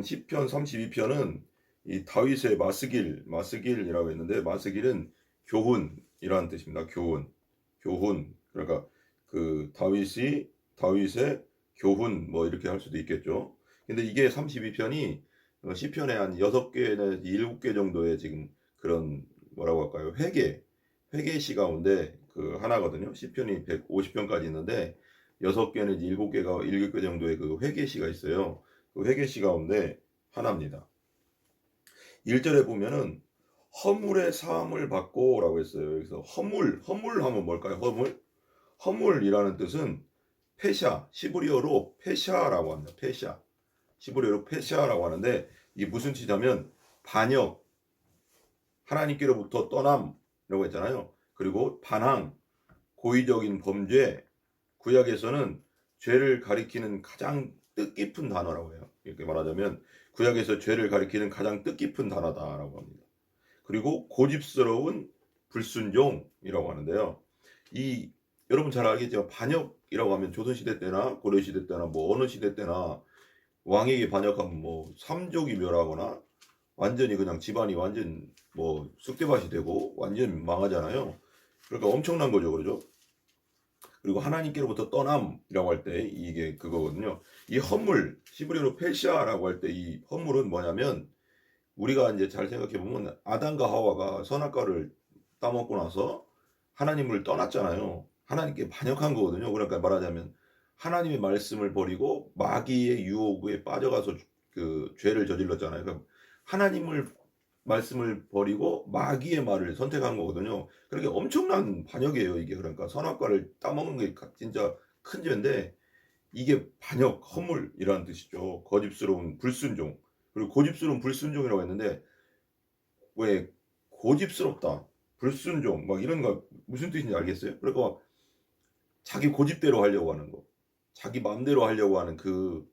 시편 32편은 이 다윗의 마스길이라고 했는데, 마스길은 교훈이라는 뜻입니다. 교훈. 그러니까 그 다윗의 교훈 뭐 이렇게 할 수도 있겠죠. 근데 이게 32편이 시편에 한 6개 내지 7개 정도의 지금 그런 뭐라고 할까요? 회개 시 가운데 그 하나거든요. 시편이 150편까지 있는데 6개 내지 7개 정도의 그 회개시가 있어요. 그 회개시 가운데 하나입니다. 1절에 보면은 허물의 사함을 받고라고 했어요. 여기서 허물하면 뭘까요? 허물이라는 뜻은 페샤, 시브리어로 페샤라고 합니다. 시브리어로 페샤라고 하는데, 이게 무슨 뜻이냐면 반역, 하나님께로부터 떠남이라고 했잖아요. 그리고 반항, 고의적인 범죄, 구약에서는 죄를 가리키는 가장 뜻깊은 단어라고 해요. 이렇게 말하자면 구약에서 죄를 가리키는 가장 뜻깊은 단어다라고 합니다. 그리고 고집스러운 불순종이라고 하는데요. 이 여러분 잘 알겠죠? 반역이라고 하면 조선시대 때나 고려시대 때나 뭐 어느 시대 때나 왕에게 반역하면 뭐 삼족이 멸하거나 완전히 그냥 집안이 완전 뭐 쑥대밭이 되고 완전 망하잖아요. 그러니까 엄청난 거죠, 그러죠? 그리고 하나님께로부터 떠남이라고 할 때 이게 그거거든요. 이 허물, 시브리어로 펠시아라고 할 때 이 허물은 뭐냐면, 우리가 이제 잘 생각해 보면 아담과 하와가 선악과를 따먹고 나서 하나님을 떠났잖아요. 하나님께 반역한 거거든요. 그러니까 말하자면 하나님의 말씀을 버리고 마귀의 유혹에 빠져가서 그 죄를 저질렀잖아요. 그러니까 하나님을 말씀을 버리고 마귀의 말을 선택한 거거든요. 그러니까 엄청난 반역이에요, 이게. 그러니까 선악과를 따먹는 게 진짜 큰 죄인데, 이게 반역, 허물이라는 뜻이죠. 고집스러운 불순종. 그리고 고집스러운 불순종이라고 했는데, 왜 고집스럽다, 불순종 막 이런 거 무슨 뜻인지 알겠어요? 그러니까 자기 고집대로 하려고 하는 거, 자기 마음대로 하려고 하는 그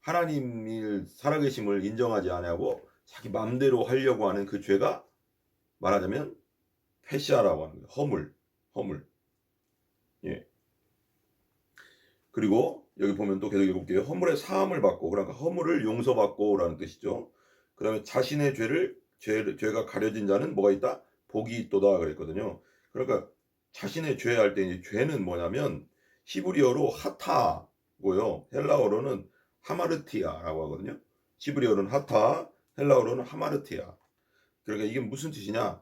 하나님이 살아계심을 인정하지 않고 자기 마음대로 하려고 하는 그 죄가 말하자면 패시아라고 하는 거예요. 허물. 예. 그리고 여기 보면 또 계속 읽어볼게요. 허물의 사함을 받고, 그러니까 허물을 용서받고라는 뜻이죠. 그다음에 자신의 죄가 가려진 자는 뭐가 있다? 복이 있도다 그랬거든요. 그러니까 자신의 죄 할 때 이제 죄는 뭐냐면 히브리어로 하타고요. 헬라어로는 하마르티아라고 하거든요. 히브리어로는 하타, 헬라어로는 하마르티아. 그러니까 이게 무슨 뜻이냐?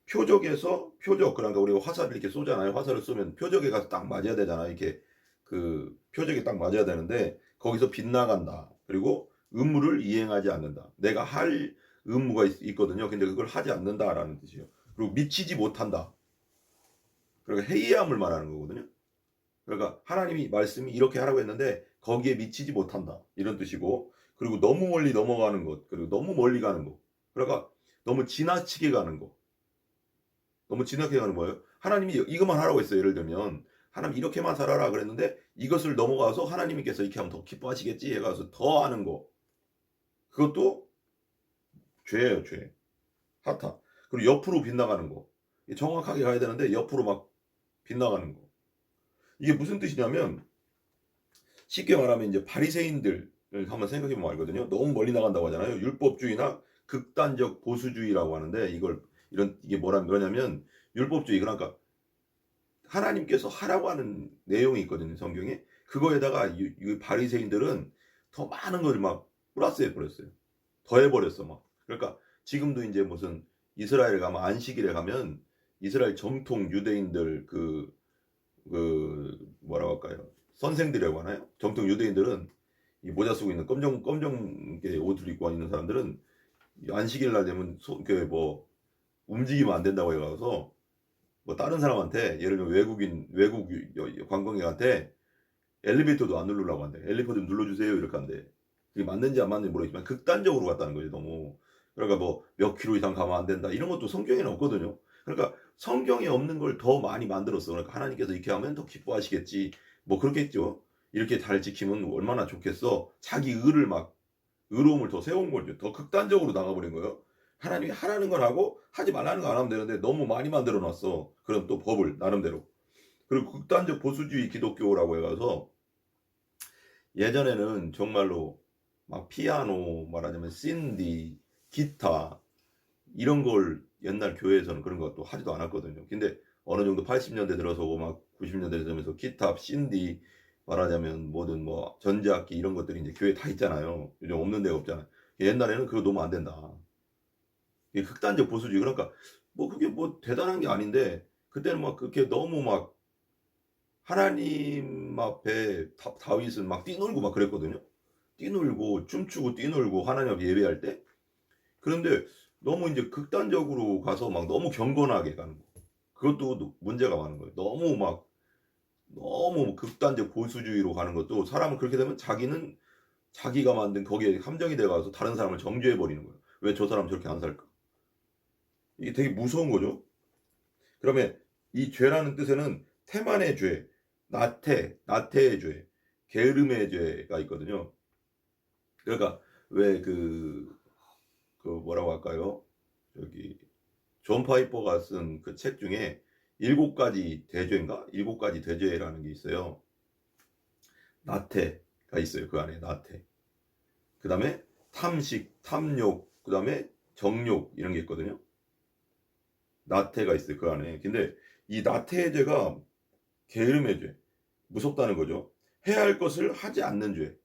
그러니까 우리가 화살을 이렇게 쏘잖아요. 화살을 쏘면 표적에 가서 딱 맞아야 되잖아요. 이렇게 그 표적에 딱 맞아야 되는데 거기서 빗나간다. 그리고 의무를 이행하지 않는다. 내가 할 의무가 있거든요. 근데 그걸 하지 않는다라는 뜻이에요. 그리고 미치지 못한다. 그러니까 해이함을 말하는 거거든요. 그러니까 하나님이 말씀이 이렇게 하라고 했는데 거기에 미치지 못한다. 이런 뜻이고, 그리고 너무 멀리 넘어가는 것, 그리고 너무 멀리 가는 것. 그러니까 너무 지나치게 가는 것. 너무 지나치게 가는 거예요. 하나님이 이것만 하라고 했어요. 예를 들면 하나님 이렇게만 살아라 그랬는데 이것을 넘어가서 하나님께서 이렇게 하면 더 기뻐하시겠지 해가서 더 하는 거. 그것도 죄예요, 죄. 하타. 그리고 옆으로 빗나가는 거. 정확하게 가야 되는데 옆으로 막 빗나가는 거. 이게 무슨 뜻이냐면, 쉽게 말하면 이제 바리새인들을 한번 생각해 보면 알거든요. 너무 멀리 나간다고 하잖아요. 율법주의나 극단적 보수주의라고 하는데, 이게 뭐냐면 율법주의, 그러니까 하나님께서 하라고 하는 내용이 있거든요, 성경에. 그거에다가 이 바리새인들은 더 많은 걸 막 플러스해 버렸어요. 더해 버렸어 막. 그러니까 지금도 이제 무슨 이스라엘 가면, 안식일에 가면 이스라엘 정통 유대인들 그 뭐라고 할까요? 선생들이라고 하나요? 정통 유대인들은 이 모자 쓰고 있는 검정 옷을 입고 있는 사람들은 안식일 날 되면 그뭐 움직이면 안 된다고 해가서, 뭐 다른 사람한테, 예를 들면 외국 관광객한테 엘리베이터도 안 누르려고 한대. 엘리베이터 좀 눌러주세요 이렇게 한대. 그게 맞는지 안 맞는지 모르겠지만 극단적으로 갔다는 거죠, 너무. 그러니까 뭐 몇 킬로 이상 가면 안 된다 이런 것도 성경에는 없거든요. 그러니까 성경에 없는 걸 더 많이 만들었어. 그러니까 하나님께서 이렇게 하면 더 기뻐하시겠지, 뭐 그렇겠죠. 이렇게 잘 지키면 얼마나 좋겠어. 자기 의로움을 더 세운 거죠. 더 극단적으로 나가버린 거예요. 하나님이 하라는 걸 하고 하지 말라는 거 안 하면 되는데 너무 많이 만들어 놨어. 그럼 또 법을 나름대로. 그리고 극단적 보수주의 기독교라고 해가서, 예전에는 정말로 막 피아노 말하자면 신디, 기타 이런 걸 옛날 교회에서는 그런 것도 하지도 않았거든요. 근데 어느 정도 80년대 들어서고 막 90년대 되면서 기타, 신디 말하자면 뭐든 뭐 전자악기 이런 것들이 이제 교회 다 있잖아요. 요즘 없는 데가 없잖아요. 옛날에는 그거 놓으면 안 된다. 이게 극단적 보수주의 그러니까 뭐 그게 뭐 대단한 게 아닌데 그때는 막 그렇게 너무 막 하나님 앞에 다윗은 막 뛰놀고 막 그랬거든요. 뛰놀고 춤추고 뛰놀고 하나님 앞에 예배할 때. 그런데 너무 이제 극단적으로 가서 막 너무 경건하게 가는 거. 그것도 문제가 많은 거예요. 너무 극단적 보수주의로 가는 것도 사람은 그렇게 되면 자기는 자기가 만든 거기에 함정이 돼 가서 다른 사람을 정죄해 버리는 거예요. 왜 저 사람 저렇게 안 살까? 이게 되게 무서운 거죠. 그러면 이 죄라는 뜻에는 태만의 죄, 나태의 죄, 게으름의 죄가 있거든요. 그러니까 왜 그 뭐라고 할까요? 저기 존 파이퍼가 쓴 그 책 중에 일곱 가지 대죄인가? 일곱 가지 대죄라는 게 있어요. 나태가 있어요. 그 안에 나태. 그 다음에 탐식, 탐욕, 그 다음에 정욕 이런 게 있거든요. 나태가 있어요. 그 안에. 근데 이 나태의 죄가 게으름의 죄. 무섭다는 거죠. 해야 할 것을 하지 않는 죄.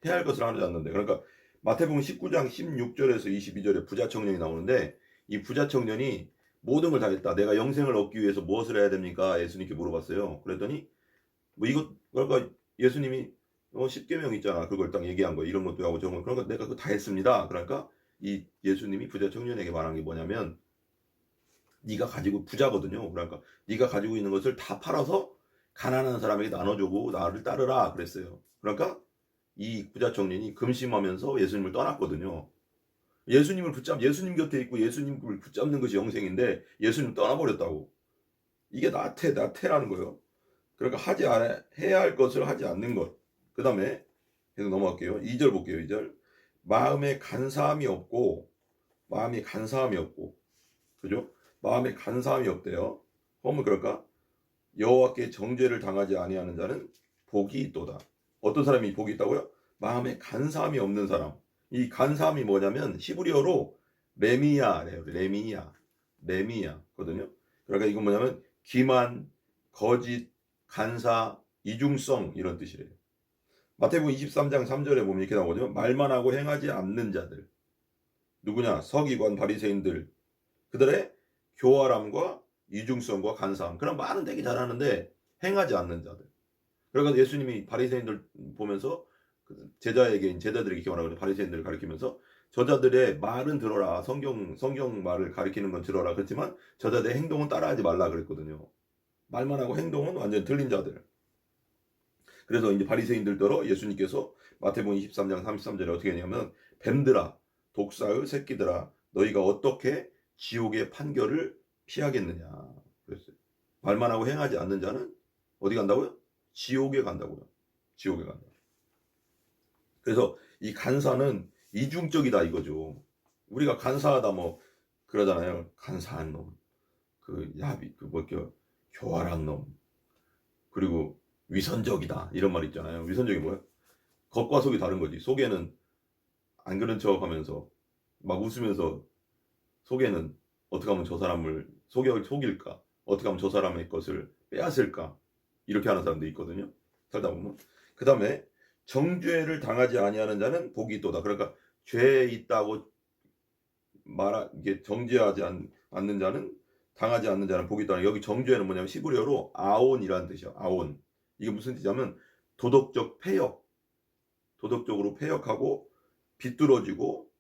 해야 할 것을 하지 않는데. 그러니까 마태복음 19장 16절에서 22절에 부자 청년이 나오는데 이 부자 청년이 모든 걸 다 했다. 내가 영생을 얻기 위해서 무엇을 해야 됩니까? 예수님께 물어봤어요. 그랬더니 뭐 이것 그러니까 예수님이 10계명 있잖아. 그걸 딱 얘기한 거. 이런 것도 하고 저런 거. 그러니까 내가 그거 다 했습니다. 그러니까 이 예수님이 부자 청년에게 말한 게 뭐냐면 네가 가지고 부자거든요. 그러니까 네가 가지고 있는 것을 다 팔아서 가난한 사람에게 나눠주고 나를 따르라 그랬어요. 그러니까 이 부자 청년이 금심하면서 예수님을 떠났거든요. 예수님 곁에 있고 예수님을 붙잡는 것이 영생인데 예수님 떠나버렸다고. 이게 나태라는 거예요. 그러니까 해야 할 것을 하지 않는 것. 그 다음에 계속 넘어갈게요. 2절 볼게요. 2절. 마음이 간사함이 없고, 그죠? 마음에 간사함이 없대요. 그러면 그럴까? 여호와께 정죄를 당하지 아니하는 자는 복이 있도다. 어떤 사람이 복이 있다고요? 마음에 간사함이 없는 사람. 이 간사함이 뭐냐면 히브리어로 레미야래요. 레미야거든요. 그러니까 이건 뭐냐면 기만, 거짓, 간사, 이중성 이런 뜻이래요. 마태복음 23장 3절에 보면 이렇게 나오거든요. 말만 하고 행하지 않는 자들. 누구냐? 서기관, 바리새인들. 그들의 교활함과 이중성과 간사함. 그런 말은 되게 잘하는데 행하지 않는 자들. 그러니까 예수님이 바리새인들 보면서 제자들에게 이렇게 말하거든요. 바리새인들을 가리키면서 저자들의 말은 들어라. 성경 말을 가리키는 건 들어라. 그렇지만 저자들의 행동은 따라하지 말라 그랬거든요. 말만 하고 행동은 완전 틀린 자들. 그래서 이제 바리새인들더러 예수님께서 마태복음 23장 33절에 어떻게 했냐면 뱀들아 독사의 새끼들아 너희가 어떻게 지옥의 판결을 피하겠느냐 그랬어요. 말만 하고 행하지 않는 자는 어디 간다고요? 지옥에 간다고요. 지옥에 간다. 그래서 이 간사는 이중적이다 이거죠. 우리가 간사하다 뭐 그러잖아요. 간사한 놈, 그 야비, 그 뭐죠, 교활한 놈, 그리고 위선적이다 이런 말 있잖아요. 위선적이 뭐야? 겉과 속이 다른 거지. 속에는 안 그런 척하면서 막 웃으면서 속에는 어떻게 하면 저 사람을 속일까? 어떻게 하면 저 사람의 것을 빼앗을까? 이렇게 하는 사람도 있거든요. 살다 보면. 그 다음에 정죄를 당하지 아니하는 자는 복이 있도다. 그러니까 죄에 있다고 이게 않는 자는 당하지 않는 자는 복이 있다. 여기 정죄는 뭐냐면 히브리어로 아온이라는 뜻이야. 아온. 이게 무슨 뜻이냐면 도덕적 폐역. 도덕적으로 폐역하고 비뚤어지고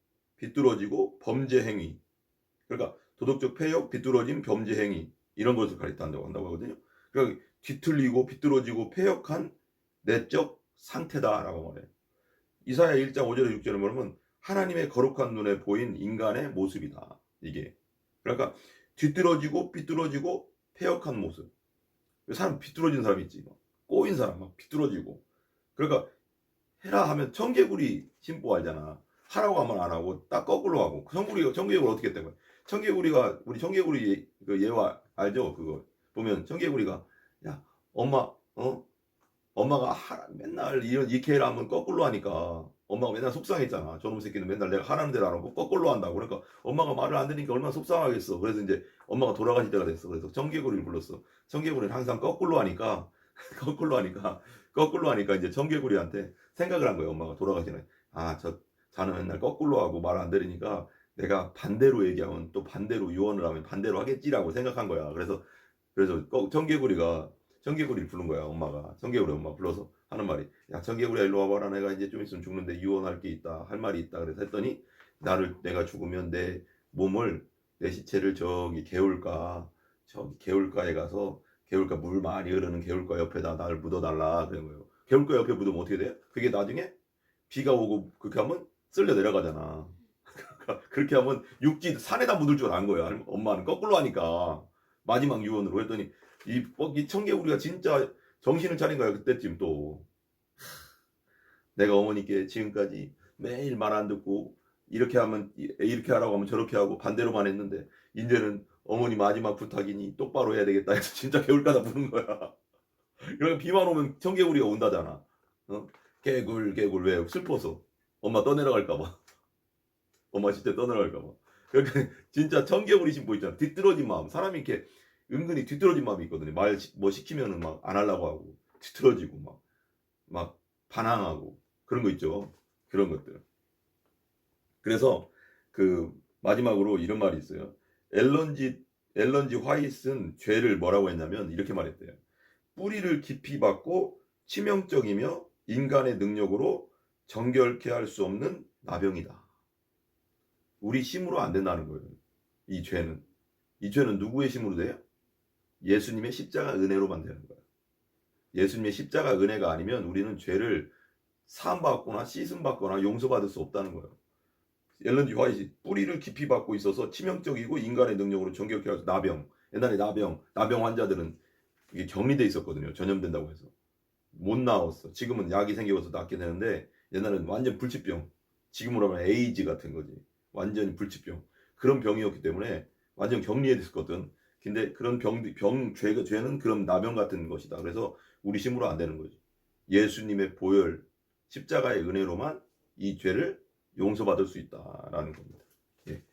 범죄 행위. 그러니까 도덕적 폐역, 비뚤어짐, 범죄 행위 이런 것을 가리킨다고 한다고 하거든요. 그러니까 뒤틀리고 비뚤어지고 폐역한 내적 상태다라고 말해요. 이사야 1장 5절에 6절에 보면 하나님의 거룩한 눈에 보인 인간의 모습이다. 이게. 그러니까 뒤뚤어지고 비뚤어지고 폐역한 모습. 사람 비뚤어진 사람 있지. 막 꼬인 사람 막 비뚤어지고. 그러니까 해라 하면 청개구리 심보 알잖아. 하라고 하면 안 하고 딱 거꾸로 하고. 청개구리 어떻게 했던 거야? 우리 청개구리 그 예화 알죠? 그거 보면 청개구리가 야 엄마가 맨날 이렇게 해라 하면 거꾸로 하니까 엄마가 맨날 속상했잖아. 저놈 새끼는 맨날 내가 하라는 대로 안 하고 거꾸로 한다고. 그러니까 엄마가 말을 안 들으니까 얼마나 속상하겠어. 그래서 이제 엄마가 돌아가실 때가 됐어. 그래서 청개구리를 불렀어. 청개구리는 항상 거꾸로 하니까 거꾸로 하니까 이제 청개구리한테 생각을 한 거예요. 엄마가 돌아가시네. 아, 자는 맨날 거꾸로 하고 말 안 들으니까 내가 반대로 얘기하면 또 반대로 유언을 하면 반대로 하겠지라고 생각한 거야. 그래서 청개구리를 부른 거야. 엄마가 청개구리 엄마 불러서 하는 말이, 야 청개구리야 일로 와봐라. 내가 이제 좀 있으면 죽는데 유언할 게 있다, 할 말이 있다. 그래서 했더니 내가 죽으면 내 시체를 저기 개울가에 가서 개울가 물 많이 흐르는 개울가 옆에다 날 묻어달라 그런 거예요. 개울가 옆에 묻으면 어떻게 돼? 그게 나중에 비가 오고 그렇게 하면 쓸려 내려가잖아. 그러니까 그렇게 하면 육지 산에다 묻을 줄 안 거야. 엄마는 거꾸로 하니까 마지막 유언으로 했더니 이 청개구리가 진짜 정신을 차린 거야. 그때쯤 또 내가 어머니께 지금까지 매일 말 안 듣고 이렇게 하라고 하면 저렇게 하고 반대로만 했는데 이제는 어머니 마지막 부탁이니 똑바로 해야 되겠다 해서 진짜 개울가다 부른 거야. 그러면 비만 오면 청개구리가 온다잖아. 어? 개굴 왜 슬퍼서 엄마 떠내려갈까 봐. 엄마 진짜 떠내려갈까 봐. 그러니까 진짜 청개구리 심보 있잖아. 뒤떨어진 마음. 사람이 이렇게 은근히 뒤떨어진 마음이 있거든요. 말 뭐 시키면은 막 안 하려고 하고 뒤떨어지고 막 반항하고 그런 거 있죠. 그런 것들. 그래서 그 마지막으로 이런 말이 있어요. 앨런지 화이트는 죄를 뭐라고 했냐면 이렇게 말했대요. 뿌리를 깊이 받고 치명적이며 인간의 능력으로 정결케 할 수 없는 나병이다. 우리 힘으로 안 된다는 거예요. 이 죄는 누구의 힘으로 돼요? 예수님의 십자가 은혜로만 되는 거예요. 예수님의 십자가 은혜가 아니면 우리는 죄를 사함받거나 씻음받거나 용서받을 수 없다는 거예요. 앨런지 화이트, 뿌리를 깊이 받고 있어서 치명적이고 인간의 능력으로 정결케 할 수, 옛날에 나병 환자들은 이게 격리돼 있었거든요. 전염된다고 해서 못 나왔어. 지금은 약이 생겨서 낫게 되는데 옛날에는 완전 불치병, 지금으로 하면 에이즈 같은 거지. 완전히 불치병, 그런 병이었기 때문에 완전 격리해 됐거든. 근데 그런 죄는 그런 나병 같은 것이다. 그래서 우리 힘으로 안 되는 거지. 예수님의 보혈, 십자가의 은혜로만 이 죄를 용서받을 수 있다라는 겁니다. 예.